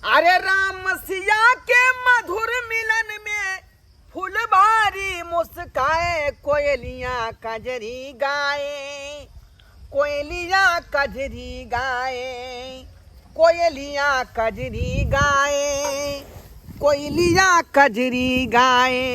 अरे राम सिया के मधुर मिलन में फुलबारी मुस्काए, कोयलियां कजरी गाए, कोयलियां कजरी गाए, कोयलियां कजरी गाए, कोयलियां कजरी गाए।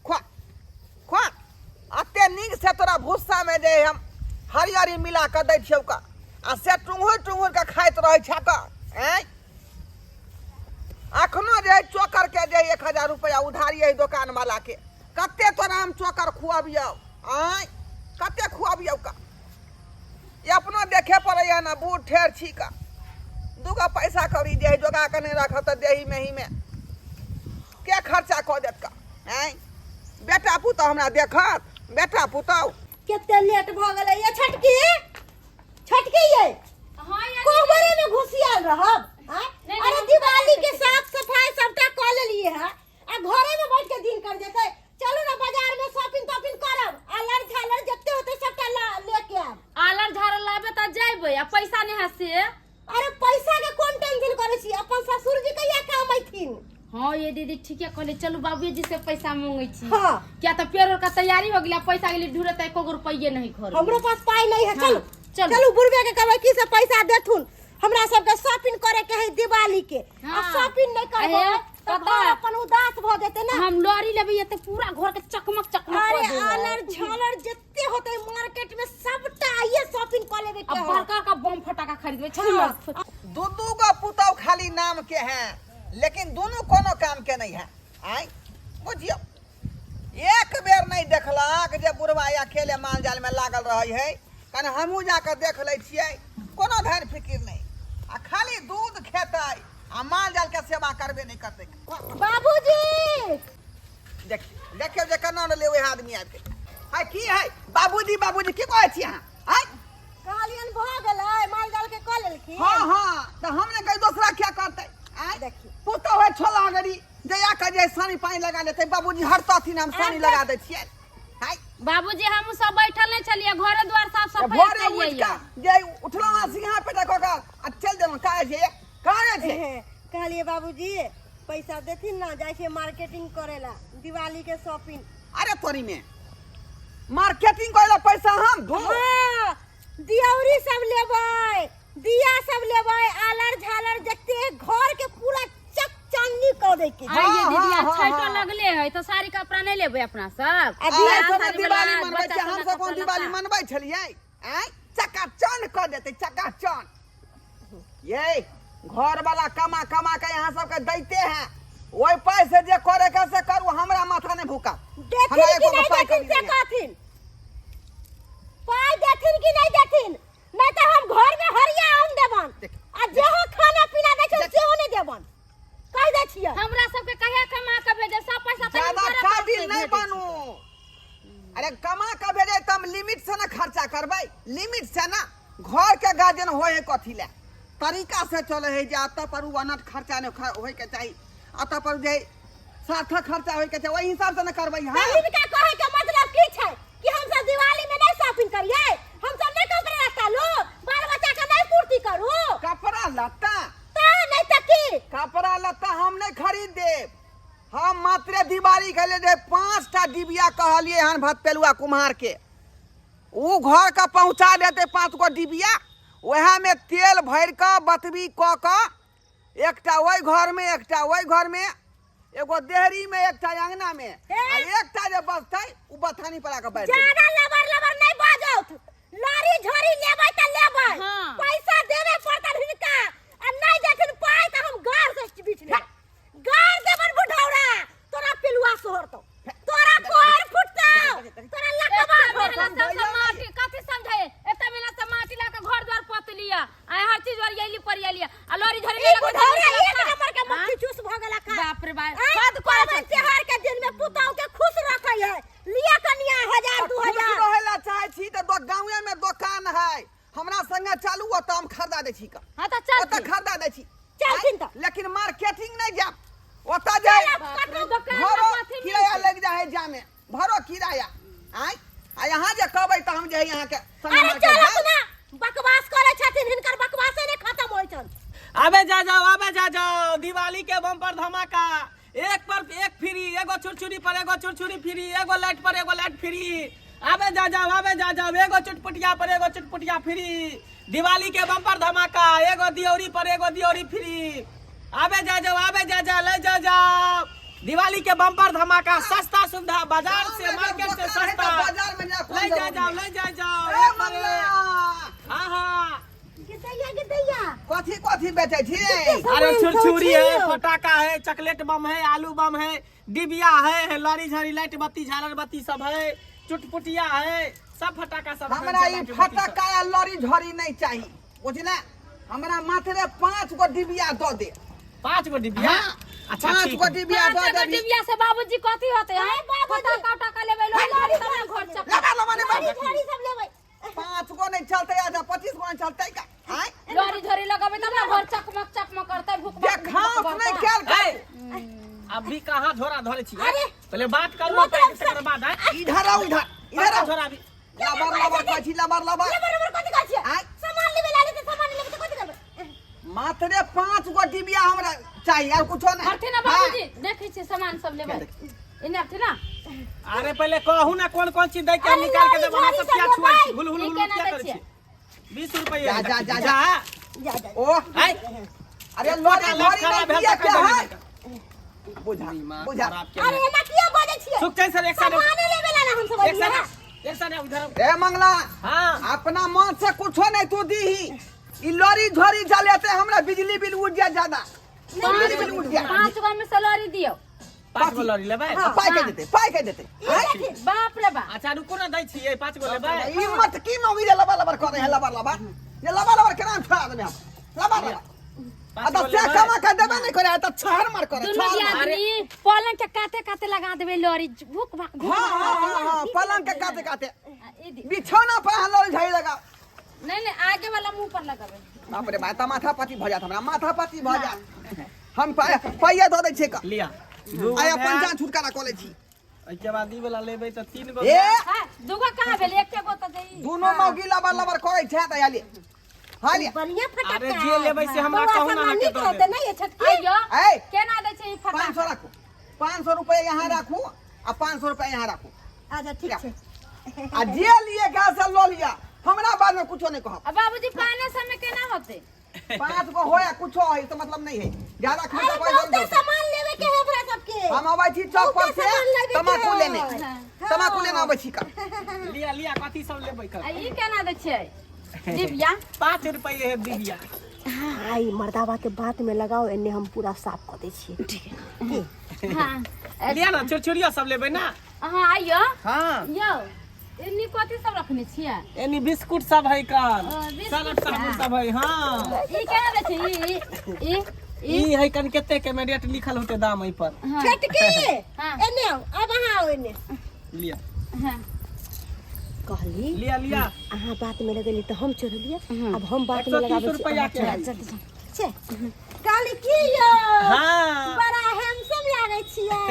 ख्वा ख्वा अते नीक से तोरा भूसा में जे हम हरियरी मिला के दै छियौ का आ से टुंगुर टुंगुर के खाइत रहै छै का। अखनो जे चोकर के जे 1000 रुपया उधारी है दुकान वाला के, कते तोरा हम चोकर खुआबियौ, कते खुआबियौ का। ये अपनो देखे पड़े ना, बूढ़ ठेर छी का, दूगो पैसा कौड़ी दे जोगा के नहीं रख तो देही में ही में के खर्चा कऽ देत का। बेटा पुतौ हमरा देखत, बेटा पुतौ केते लेट भ गेलै ये छटकी, छटकी ये कोहबरे में घुसियाल रहब। अरे दिवाली के साफ सफाई सबटा क लेलिए है, आ घरे में बैठ के दिन कर देते। चलो ना बाजार में शॉपिंग टॉपिंग करब, आलर झालर जत्ते होते सबटा लेके आब। आलर झालर लाबे त जाइबे, आ पैसा नहीं हसे। अरे पैसा के कोन टेंशन करे छी, अपन ससुर जी कहिया कमाइथिन। हां ये दीदी ठीके कहले, चलू बाबूजी जी से पैसा मांगै छी। हां क्या त पेरोर का तैयारी हो गेला, पैसा के लिए ढूंढे त एको रुपये नहीं घर। हमरो पास पाई नहीं है। चलो चलो चलो बुढ़वे के कहबै की से पैसा देथुन, हमरा सब के शॉपिंग करे के है दिवाली के। आ शॉपिंग नहीं करबो त घर अपन उदास भ जेते ना। हम लॉरी लेबै त पूरा घर के चकमक चकमक कर अरे देबै। आलर झालर जत्ते होते मार्केट में सबटा आइए शॉपिंग कर लेबे के। अब बड़का का बम फटाका खरीदबे। चलू दू गो पुतौ खाली नाम के हैं, लेकिन दोनों कोनो काम के नहीं है। बुझियो एक बेर नहीं देखलक जे बुढ़वा अकेले माल जाल में लागल रहे है, कने हमहू जाके देख ले छियै, कोनो धैर्य फिकिर नहीं, आ खाली दूध खेतै आ माल जाल के सेवा करबे नहीं करते। बाबूजी देखियो जे केना ले ओइ आदमी आबि के है की है बाबूजी बाबूजी की कहै छी अहाँ। कालियन भ गेलै, माल जाल के क लेलखिन। हां त हमने कहि दूसरा क्या करते। देखिए पुतो है छोला गरी जया का जे सानी पानी लगा लेते, बाबूजी हरतथिन हम सानी लगा दै छियै। बाबूजी हम सब बैठल नहीं छलिए, घरे द्वार साफ सफाई भोरे कर उठ लिया। के जे उठलो ना सिंहा पे तक का आ चल देलो काहे जे कहलिए बाबूजी पैसा देथिन ना, जाय छै मार्केटिंग करेला दिवाली के शॉपिंग। अरे तोरी में मार्केटिंग करेला पैसा हम दो। हां दियौरी सब लेबै, दिया सब लेबै, आलर झालर जत्ते घर के पूरा चक चांदनी क दे के। हां ये दीदी अच्छा तो लगले है, तो साड़ी कपड़ा नहीं लेबै अपना सब। दिवाली मनबै छै, हम सब कोन दिवाली मनबै छलियै। चकाचौंध क देते चकाचौंध। ये घर वाला कमा कमा के यहाँ सबके दैते हैं, ओइ पैसे जे करे के से करू, हमरा माथा नहीं भूका। देथिन कि नहीं देथिन से कहथिन, पाई देथिन कि नहीं देथिन, नहीं तो हम घर में हरिया आन देबन, आ जेहो खाना पीना दै छै सेहो नहीं देबन, कह दै छियै। हमरा सब के कहे कमा के भेजे, सब पैसा त ज्यादा काबिल नहीं बनू। अरे कमा के भेजे त हम लिमिट से ना खर्चा करबै, लिमिट से ना। घर के गार्जियन होय है कथी ले, तरीका से चले है जे अत पर अनट खर्चा नहीं होय के चाहिए, अत पर जे सार्थक खर्चा होय के चाहिए, ओहि हिसाब से ना करबै। हां इनका कहे के मतलब की छै कि हम सब दिवाली में नहीं शॉपिंग करिए, हम सब नहीं कपड़ा लत्ता लो, बाल बच्चा के नहीं पूर्ति करू। कपड़ा लत्ता ता नहीं त की कपड़ा लत्ता हम नहीं खरीद देब, हम मात्र दिवाली के लिए 5टा डिबिया कहलिए हन भतपेलुआ कुम्हार के, उ घर का पहुंचा देते 5 गो डिबिया, वह में तेल भर के बतबी क के, एकटा ओइ घर में, एकटा ओइ घर में, एगो देहरी में, एकटा अंगना में, आ एकटा जे बचतै उ बथानी पर आके बैठ जाए। ज्यादा लबर लबर नहीं बाजौत, लारी झोरी लेबै त लेबै। हाँ। पैसा देबे पड़तन हिनका, आ नहीं देथिन पाई त हम गार से बीच ले गार देबन बुढ़ौरा, तोरा पिलुआ सोहरतो, तोरा कोर फुटतो, तोरा लकवा सब माटी कथि समझे, एत मेहनत से माटी ला के घर द्वार पोत लिया, आ हर चीज वरियली परियली, आ लॉरी झोरी ई बुढ़ौरा एक नंबर के मक्खी चूस भ गेला का। बाप रे बाप कद कोन त्योहार के दिन में पुतौ के खुश रखै है, लिया कनिया 1000 2000 रहेला चाहे छी त गांवे में दुकान है, हमरा संगे चलू ओत हम खरीदा दे छी का। हां त चल ओत खरीदा दे छी, चलथिन त। लेकिन मार्केटिंग नहीं जाब, ओत जाए भरो किराया लग जाए जामे, भरो किराया। आ यहाँ जे कहबै त हम जे यहाँ के अरे चलो ना बकवास करे छथिन, हिनकर बकवासे नहीं खत्म होय छन। आबे जा जाओ दिवाली के बम्पर धमाका, एक पर एक फ्री, एगो छुरछुरी पर एगो छुरछुरी फ्री, एगो लाइट पर एगो लाइट फ्री। आबे जा जाओ एगो चुटपुटिया पर एगो चुटपुटिया फ्री। दिवाली के बम्पर धमाका, एगो दियोरी पर एगो दियोरी फ्री। आबे जा जाओ ले जाओ दिवाली के बम्पर धमाका, सस्ता सुविधा, बाजार से मार्केट से सस्ता। ले जाओ हाँ कथी बेचे छी? अरे छुरछुरी है, पटाखा है, चॉकलेट बम है, आलू बम है, डिबिया है, लड़ी झड़ी लाइट बत्ती झालर बत्ती सब है, चुटपुटिया है, सब फटाका सब। हमरा ई फटाका या लड़ी झड़ी नहीं चाहिए, बुझले? हमरा मात्र 5 गो डिबिया दो दे। 5 गो डिबिया? अच्छा 5 गो डिबिया दो दे। डिबिया से बाबूजी कथी होते हैं? फटाका उटाका लेबै लोरी तब ना घर चक। लड़ी झड़ी सब लेबै। 5 गो नहीं चलते, आजा 25 गो नहीं चलते का? लोरी झड़ी लगाबै तब ना घर चकमक करतै, भूख नहीं ख्याल अभी कहाँ झोरा धरे छी? अरे! पहले बात कर लो, तकर बाद है इधर आओ, इधर आओ। झोरा भी लबर कहै छी, लबर कथी कहै छियै? सामान लेबै लाले त सामान लेबै त कथी करबै? मात्र 5 गो डिबिया हमरा चाहिए, और कुछो नहीं। करथि ना बाबूजी, देखै छी सामान सब लेबै। इने थी ना? अरे पहले कहू ना कौन चीज दे के निकाल के देबो, हम सब क्या छुआ छी? हुल ई केना क्या दै कर छियै? छी? 20 रुपया जा। जा ओ है अरे लड़ी झड़ी नहीं दिया क्या है? बुझा अरे एना किया बजै छियै? सुख चैन सर एक साइड सामान लेबै ला हम सब आइए। एक साइड उधर। ए मंगला, हां अपना मन से कुछो नहीं तू दीही। ई लड़ी झड़ी जलेते हमरा बिजली बिल उठ जा ज्यादा। बिजली बिल उठ जा। 5 गो में से लोरी दियो। 5 गो लड़ी लेबै? पाई के देते बाप रे बाप। अच्छा रुको ना दै छी, 5 गो लेबै? ई मत की मौगी जे लबर करे है, लबर ये लबर के नाम छोड़ा देबे हम। लबर अदा से कमा के देबे नहीं करे त छहर मार करे। दुनु आदमी पलंग के काते लगा देबै लोरी, भूख भाग। हां पलंग के काते ई दी। बिछौना पर लड़ी झड़ी लगा। नहीं आगे वाला मुंह पर लगाबै। बाप रे माथा माथा पाती भ जात हमरा, माथा पाती भ जा। हम पैया दो दे छे का लिया आय अपन जान छुटकारा कॉलेज छी। एके बाद ई वाला लेबै त 3 गो। ए हां दुगो कहां भेल? एके गो त देई। दोनों मौगी लबर करे छे त आली हाली। बढ़िया फटाका। अरे जे लेबै से हमरा कहू ना हटे दो दे। नहीं है छटकी। आइयो ए केना दै छै ई 500 फटाका? रखो, 500 रुपया यहाँ रखू आ 500 रुपया यहाँ रखू। अच्छा ठीक है। आ जे लिए गैस से लो लिया, हमरा बाद में कुछो नहीं कहब। अब बाबूजी पाने समय केना होते? 5 गो होया कुछो है तो मतलब नहीं है, ज्यादा खर्चा अरे पैसा बहुते नहीं। सामान लेवे के है हमरा सबके। हम आबै छी चौक पर से तमाकू लेने, हाँ। तमाकू लेने आबै छी का। लिया कथी सब लेबै कर? आ ई केना दै छै? डिबिया 5 रुपया है डिबिया। आई मर्दावा के बात में लगाओ, एने हम पूरा साफ कर दै छियै। ठीक है। हां लिया ना छुरछुरिया सब लेबै ना? हां आइयो हां यो इन्नी कथी सब रखने छियै? एनी बिस्कुट सब है कान, बिस्कुट सलाद सब है। हां ई केना दै छै? ई है कन केते के में रेट लिखल होते दाम एहि पर। छटकी हाँ। एने आओ, अब अहाँ आओ एने। लिया हां कहली लिया अहाँ बात में लगेली तो हम चोरलिए, अब हम बात में 130 लगाबै छी। रुपया के है। छे कहली की यो हां बड़ा हैंडसम लागे छियै।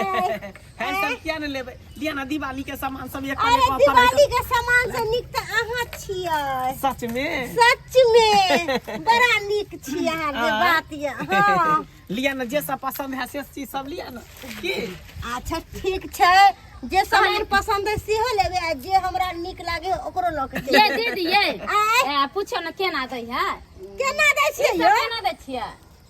हैंडसम क्या न लेबै? लिया ना दिवाली के सामान सब एक अरे पर दिवाली के सामान से निक त अहाँ छियै। सच में सच में बड़ा निक छियै अहाँ के बात ये। हां लिया ना जे सब पसंद है से चीज सब लिया ना की। अच्छा ठीक छै, जे सामान पसंद है सेहो लेबै, आ जे हमरा निक लागे ओकरो ल के ये दीदी ये आय पूछो ना केना दै है? केना दै छियै ई यो? सब केना दै छियै?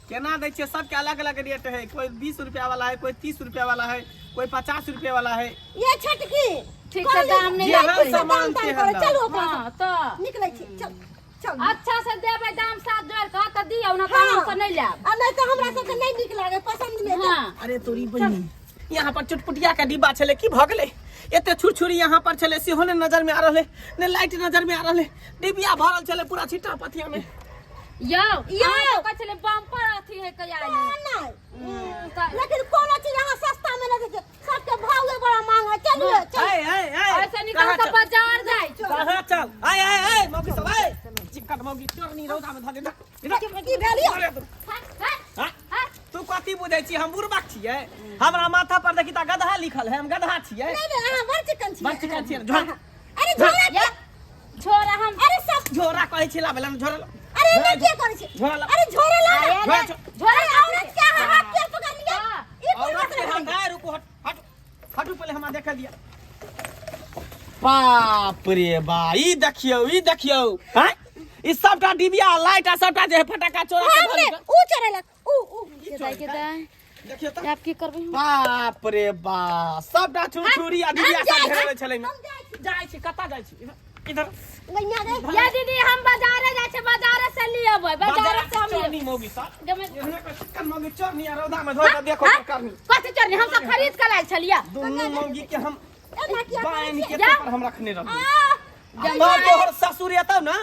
केना दै छियै? सबके अलग अलग रेट है, कोई 20 रुपया वाला है, कोई 30 रुपया वाला है, कोई 50 रुपया वाला है। ये छटकी ठीक से दाम नहीं जे लगतै। है सामान के करो, है। चलो हां तो निकलै छी, चल चल। अच्छा से देबै दाम साथ जोड़ के त दियौ ना, त हम से नहीं लेब। आ नहीं तो हमरा सबके नहीं निक लागे, पसंद नहीं। हां अरे तोरी बहिनी, यहाँ पर चुटपुटिया का डिब्बा छले की भ गेलै? एते छुरछुरी यहाँ पर छले, सेहो ने नजर में आ रहले, ने लाइट नजर में आ रहले, डिबिया भरल छले पूरा छिट्टा पथिया में। यो तो कहले बम्पर अथी है कया नहीं लेकिन कोनो चीज यहाँ सस्ता में नहीं छै, सबके भाव बड़ा महंग है। चलिए चल। ऐसे निकल के बाजार जाय कहाँ चल? आय मौगी सब आय, चिकन मौगी चोरनी रौदा में ध दे ना। की भेलिए? तू कथी बुझै छी? हम बुरबक छियै? हमरा माथा पर देखी त गधा लिखल है, हम गधा छियै? नहीं अहाँ बड़ चिकन छियै। बड़ चिकन छियै। झोरा अरे झोरा छोरा हम अरे सब झोरा कहै छिला बेलन झोरा। अरे अरे ना क्या करे छे झोला अरे झोरे ला झोला झोरे औरत क्या हाथ के पकड़ लिया ई कोन औरत के बात हाथ है रुको हट हटू पहले हम देख दिया बाप रे बा ई देखियो हैं ई सबटा डिबिया लाइट आ सबटा जे फटाका चोरा के भरी ऊ चोरे ला ऊ जाय के दा देखियो त आप की करबे बाप रे बा सबटा छुरी आ डिबिया सब घेरले छलै में जाय छी कता जाय छी इधर गैया रे या दीदी हम बाजारे जाय छे बाजारे से ले अबै बाजारे से हम चोरनी मोगी सा जमे एहने को चिकन मोगी चोरनी आ रौदा में धोइ के देखो करनी कथि चोरनी हम सब खरीद के लायल छलिया दुनू मोगी के हम ए ना क्या बाइन के जा। पर हम रखने रहनी आ तो तोहर ससुर एतौ ना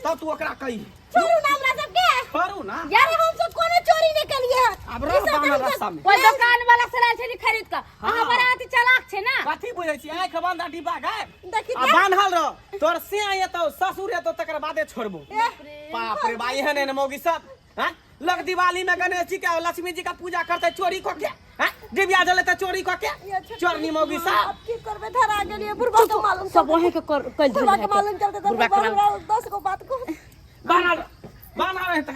तब तू ओकरा कही छोड़ू ना हमरा सब के करू ना यार हम सब कोनो चोरी नहीं कलिए अब रह बाना रास्ता में ओइ दुकान वाला से लायल छली खरीद के अहाँ बड़ा अति चालाक छे ना कथी बुझै छी आंख बंद आ डिब्बा गाय देखि आ बान्हल रह तोर से एतौ ससुर एतौ तकर बादे छोड़बो बाप रे बा एहन एहन मौगी सब हैं लग दिवाली में गणेश जी के और लक्ष्मी जी का पूजा करते चोरी को के हैं डिबिया जलते चोरी को के चोरनी मौगी सब अब की करबे धरा गेलिए बुढ़वा के मालूम सब वही के कल बुढ़वा के मालूम चलते तो बुढ़वा के मालूम। 10 को बात को बाना रहता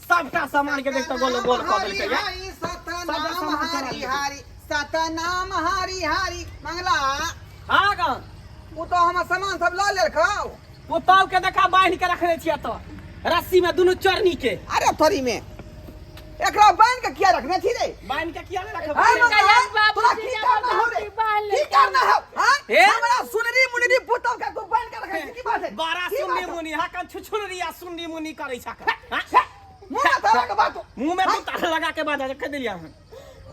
सबटा सामान के देखता गोल गोल कर देलके या हरि सतनाम हरि हरि सतनाम हरि हरि मंगला हां गा वो तो हम सामान सब ला ले खाओ वो पाव के देखा बांध के रखने छिया तो रस्सी में दोनों चोरनी के अरे थोड़ी में एकरा बांध के किया रखने थी रे बांध के किया नहीं हां रखब मंगला तोरा की करना हो रे की करना हो हां ए? हमरा सुनरी मुनरी पुतौ के तू बांध के रखने की बात है बारा की सुन्नी बात है? मुनी हाकन छुछुनरी आ सुन्नी मुनी करै छक मुंह में ताला के बात मुंह में तू ताला लगा के बाजा कह देलिया हम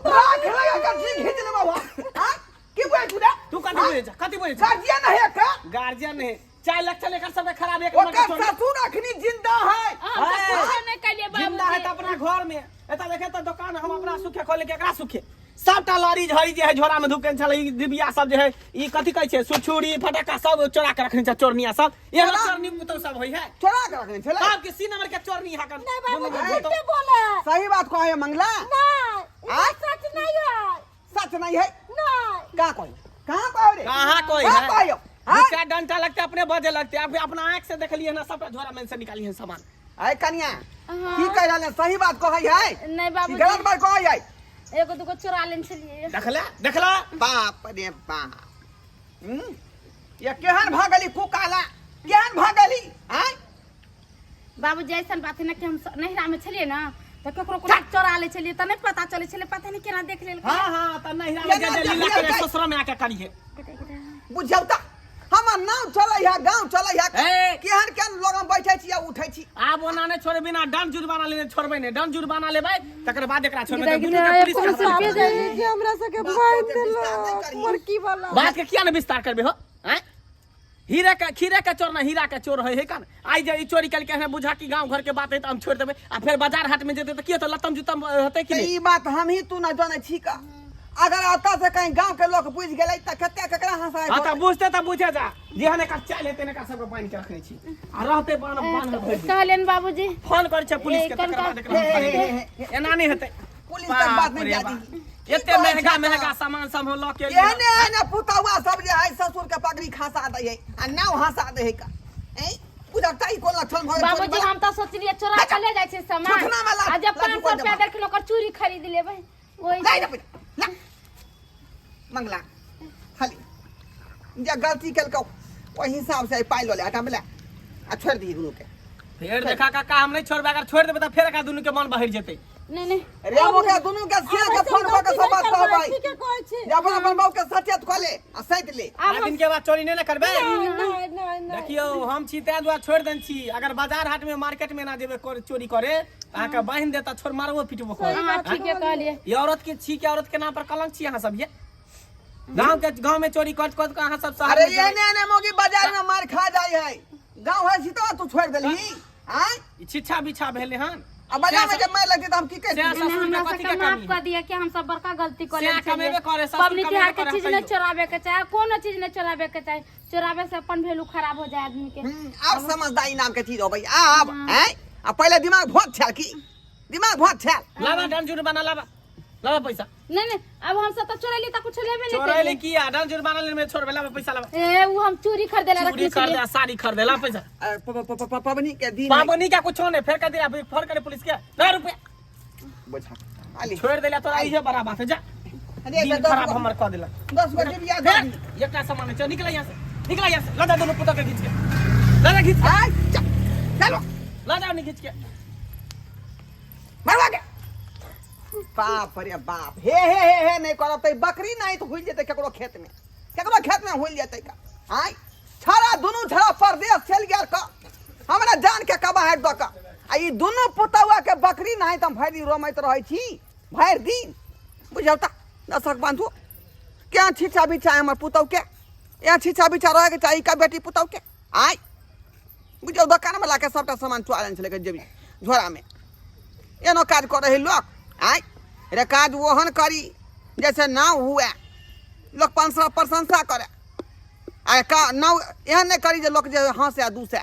राख लगा कर जी खींच ले बाबा हां की बोल तू तू कथी बोले गार्जियन है का गार्जियन है 4 लाख चले कर सब खराब एक ओकर ससुर अखनी जिंदा है हम सब कुछ नहीं कलिए जिंदा है बाबू तो अपना घर में एता देखे तो दुकान हम अपना सुखे खोले के एकरा सुखे सबटा लॉरी झड़ी जे है झोरा में धुकन छले ई डिबिया सब जे है ई कथी कहै छै सुछुरी फटाका सब चोरा के रखने छै चोरनिया सब एगो चोरनी तो सब होई है चोरा के रखने छले सब के सी नंबर के चोरनी हाकन नहीं बाबू दुनू झूठ गोतो। बोले सही बात को है मंगला नहीं हाँ? ये सच नहीं है सच नहीं है नहीं का कोई कहां पाओ रे कहाँ कोई कहां है पाओ दू हां चार डंटा लगते अपने बजे लगते आप अपना आंख से देख लिए ना सबटा झोरा में से निकाली है सामान आय कन्या हाँ। की कह रहले सही बात को है नहीं बाबू गलत बात को है एगो दुगो चोरा लेन छलिए देखला बाप रे बाप ये केहन भागली कुकाला केहन भागली हैं बाबू जैसन बात है ना कि हम नहिरा में छलिए ना तो केकरो को चोरा ले छलिए तो नहीं पता चले छले पता नहीं केना देख लेल हां हां त नहीं लगे केना लीला देखलियै करे छै? ससुर में आके करिए बुझौता हमर नाम चलै है गांव चलै है ए! केहन केहन लोग हम बैठे छी या उठै छी आब ओना ने छोड़े बिना दंड जुर्माना लेने छोड़बे ने दंड जुर्माना लेबै तकर बाद एकरा छोड़बे त दुनू के पुलिस के जे हमरा सके मार देलो मुर्की वाला बात के किया ने विस्तार करबे हो हैं हीरा का खीरा का चोर ना हीरा का चोर है कन आई जे ई चोरी करके है बुझा की गांव घर के बात है त हम छोड़ देबे आ फिर बाजार हाट में जेते त किए त लतम जुतम होते कि तो नहीं ई बात हम ही तू ना जाने छी का अगर आता से कहीं गांव के लोग पूछ गेलै त कते ककरा हंसाय हां त बुझते त बुझे जा जेहने का चाल हेते ने का सब बांध के रखने छी आ रहते बांध भइल कहलेन बाबूजी फोन कर छै पुलिस के ए, तकर बाद हे, हे, हे, एकरा एना नहीं हेतै पुलिस तक बात नहीं जाती एते महंगा महंगा सामान सब हो लके एने एने पुतवा सब जे है ससुर के पगड़ी खसा दे है आ नाव हंसा दे है का ए बुझता ई कोन लक्षण भइल बाबूजी हम तो सोचलिए चोरा के ले जाय छै सामान छोटना वाला, आ जब लाठी 500 कोन रुपया देबा? देख लोकर चूड़ी खरीद लेबै ओइ लाई ना ला मंगला खाली जे गलती केलको ओहि हिसाब से पाइ लो ले हटा मिला आ छोड़ दी दुनू के फिर देखा का हम नहीं छोड़बे अगर छोड़ देबे त फिर का दुनू के मन बहिर जेतै नहीं नहीं रे मोके दुनू के से के फोन क के सब बात कहबै ठीक है कोई छी जे अपन अपन बाबू के सचेत क ले आ सैत ले आ दिन के बाद चोरी नहीं ना करबे नहीं नहीं नहीं देखियो हम छी तै दुआ छोड़ देन छी अगर बाजार हाट में मार्केट में ना जेबे चोरी करे आ के बांध देता छोड़ मारबो पिटबो कर हां ठीक है कहलिए ये औरत के छी के औरत के नाम पर कलंक छी यहां सब ये गांव में चोरी कर कर कहां सब शहर अरे में ये ने ने मोगी बाजार में मार खा जाय है गांव है सीता तू छोड़ देली हां ई छिछा बिछा भेले हन अब बाजार में जब मैं लगती तो हम की से कहती ससुर हमरा के कथी सबके के माफ कमी कर दिया कि हम सब बड़का गलती कर से लेलिए कमेबे करे, ससुर पबनी कमेबे तिहार के करे, चीज कहियो। नहीं चोराबे के चाहे कोनो चीज नहीं चोराबे के चाहे चोराबे से अपन वैल्यू खराब हो जाए आदमी के अब समझदारी नाम के चीज हो भाई अब हैं अब पहले दिमाग बहुत छल की दिमाग बहुत छल लावा डंजुर बना लावा ला पैसा नहीं नहीं अब हम सब तो चोरा ली कुछ लेबे नहीं चोरैले की आधा जुर्माना ले में छोड़बे ला पैसा ला ए वो हम चोरी खरीदेला चोरी रखले कर दे साड़ी खरीदे ला पैसा पबनी के दिन पाबनी का कुछ ने फेर कर दिया फोन करे पुलिस के 9 रुपया बुझा आली छोड़ देला तोरा ई बड़ा बात है जा अरे दिन खराब हमर कर देला 10 बजे भी याद ये का सामान है चल निकल यहां से निकल यहां से ला जा दोनों पुता के खींच के ला जा खींच आ चलो ला जा नहीं खींच के मरवा के बाप रे बाप हे नहीं करब त बकरी नहीं तो हुल जेते केकरो खेत में हुल जेते का आई छाड़ा दुनु छाड़ा परदेश चल गया का हमरा जान के कबा है द का आ ई दुनु पुतवा के बकरी नहीं त भैरी रोमैत रहै छी भैर दिन बुझौता दसक बांधू क्या छिछा बिछा हमर पुतव के या छिछा बिछा रहे के चाहिए का बेटी पुतव के आई बुझौ दुकान में लाके सबटा सामान चुरा ले के जेबी झोरा में एनो काज कर रहे लोग आई रे काज वहन करी जैसे ना हुआ लोग प्रशंसा करे आ का ना एहन नहीं करी जे लोग जे हंसे आ दूसे